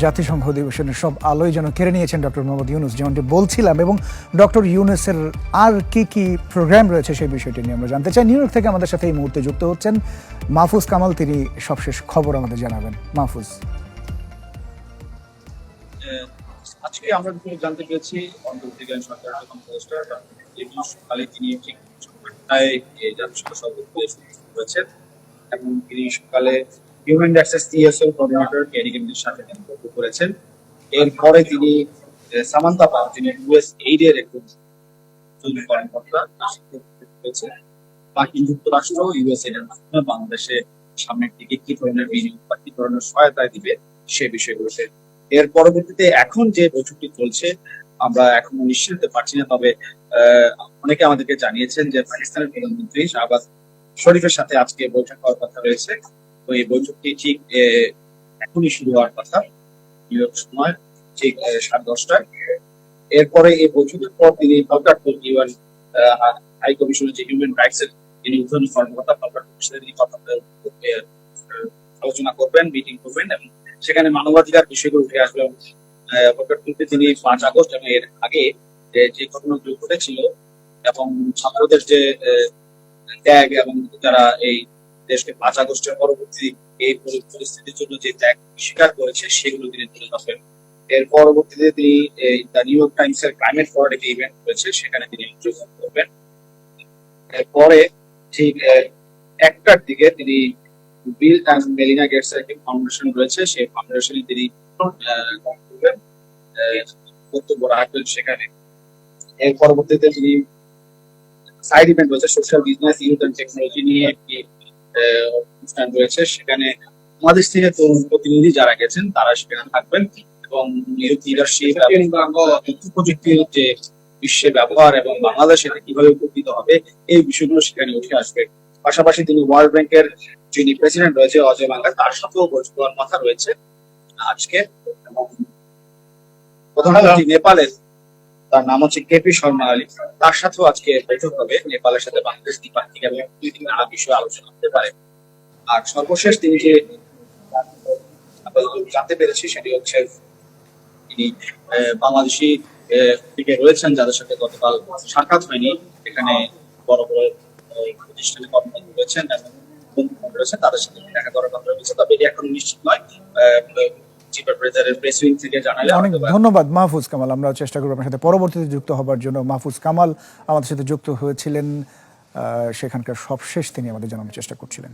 জাতিসংঘ অধিবেশনের সব আলোয় যেন কেড়ে নিয়েছেন ডক্টর মোহাম্মদ ইউনূস, যেমনটি বলছিলাম। এবং ডক্টর ইউনূসের আর কি কি প্রোগ্রাম রয়েছে সেই বিষয়টি নিয়ে আমরা জানতে চাই। নিউ ইয়র্ক থেকে আমাদের সাথে এই মুহূর্তে যুক্ত হচ্ছেন মাহফুজ কামাল, তিনি সবশেষ খবর আমাদের জানাবেন। মাহফুজ, আজকে আমরা জানতে পেরেছি অন্তর্বর্তীকালীন সরকারের প্রধান উপদেষ্টা ইউনূস সকালে তিনি ঠিক সকালটায় জাতিসংঘ সভাপতি হয়েছেন এবং তিনি সকালে human rights CSO coordinator Carrie কেনেডির সাথে বৈঠক করেছেন। এরপরে তিনি সামান্তা পাওয়ার, তিনি ইউএস এইডের একজন কর্মকর্তা, হয়েছে মার্কিন যুক্তরাষ্ট্র ইউএস এইডের মাধ্যমে বাংলাদেশে সামনের দিকে কি ধরনের বিনিয়োগ বা কি ধরনের সহায়তা দিবে সে বিষয়গুলোতে। এর পরবর্তীতে এখন যে বৈঠকটি চলছে আমরা এখনো নিশ্চিত হতে পারছি না, তবে অনেকে আমাদেরকে জানিয়েছেন যে পাকিস্তানের প্রধানমন্ত্রী শাহবাজ শরীফের সাথে আজকে বৈঠক হওয়ার কথা রয়েছে। তো এই বৈঠকটি ঠিক এখনই শুরু হওয়ার কথা, নিউ ইয়র্ক সময় ঠিক 10:30টায়। এরপরে এই বৈঠকের পর তিনি ইউএন হাই কমিশনের যে হিউম্যান রাইটস এর যিনি উদ্বোধনী কর্মকর্তা তিনি কথা আলোচনা করবেন, মিটিং করবেন এবং সেখানে মানবাধিকার বিষয়গুলো উঠে আসবে। তিনি 5 আগস্ট এবং এর আগে যে ঘটনাগুলো ঘটেছিল এবং ছাত্রদের যে ত্যাগ এবং যারা এই দেশকে 5 আগস্টের পরবর্তী এই পরিস্থিতির জন্য যে ত্যাগ স্বীকার করেছে সেগুলো তিনি তুলে ধরবেন। এর পরবর্তীতে তিনি দ্য নিউ ইয়র্ক টাইমস এর ক্লাইমেট ফরওয়ার্ড একটি ইভেন্ট করেছে, সেখানে তিনি যোগদান করবেন। এরপরে ঠিক 1টার দিকে তিনি বিল অ্যান্ড মেলিনা গেটস এর একটি ফাউন্ডেশন রয়েছে, সেই ফাউন্ডেশনে তিনি বক্তব্য রাখবেন সেখানে। এর পরবর্তীতে তিনি সাইড ইভেন্ট রয়েছে, social business, youth and technology নিয়ে একটি অনুষ্ঠান রয়েছে, সেখানে বাংলাদেশ থেকে তরুণ প্রতিনিধি যারা গেছেন তারা সেখানে থাকবেন এবং ইউথ লিডারশিপ প্রযুক্তির যে বিশ্বে ব্যবহার এবং বাংলাদেশ এটা কিভাবে উপকৃত হবে এই বিষয়গুলো সেখানে উঠে আসবে। পাশাপাশি তিনি ওয়ার্ল্ড ব্যাংকের যিনি প্রেসিডেন্ট রয়েছে অজয় বাঙ্গা, তার সাথেও বৈঠক হওয়ার কথা রয়েছে আজকে। এবং প্রধানমন্ত্রী নেপালের, তার নাম হচ্ছে কেপি শর্মা আলী, তার সাথেও আজকে বৈঠক হবে। নেপালের সাথে বাংলাদেশ দ্বিপাক্ষিক এবং নানা বিষয়ে আলোচনা হতে পারে। আর সর্বশেষ তিনি যে জানতে পেরেছি সেটি হচ্ছে তিনি বাংলাদেশি দিকে রয়েছেন যাদের সাথে গতকাল সাক্ষাৎ হয়নি, এখানে বড় বড় প্রতিষ্ঠানে কর্মরত রয়েছেন এবং রয়েছেন, তাদের সাথে দেখা করার কথা রয়েছে, তবে এটি এখন নিশ্চিত নয়। অনেক ধন্যবাদ মাহফুজ কামাল। আমরা চেষ্টা করবো আপনার সাথে পরবর্তীতে যুক্ত হবার জন্য। মাহফুজ কামাল আমাদের সাথে যুক্ত হয়েছিলেন, সেখানকার সবশেষ তিনি আমাদের জানানোর চেষ্টা করছিলেন।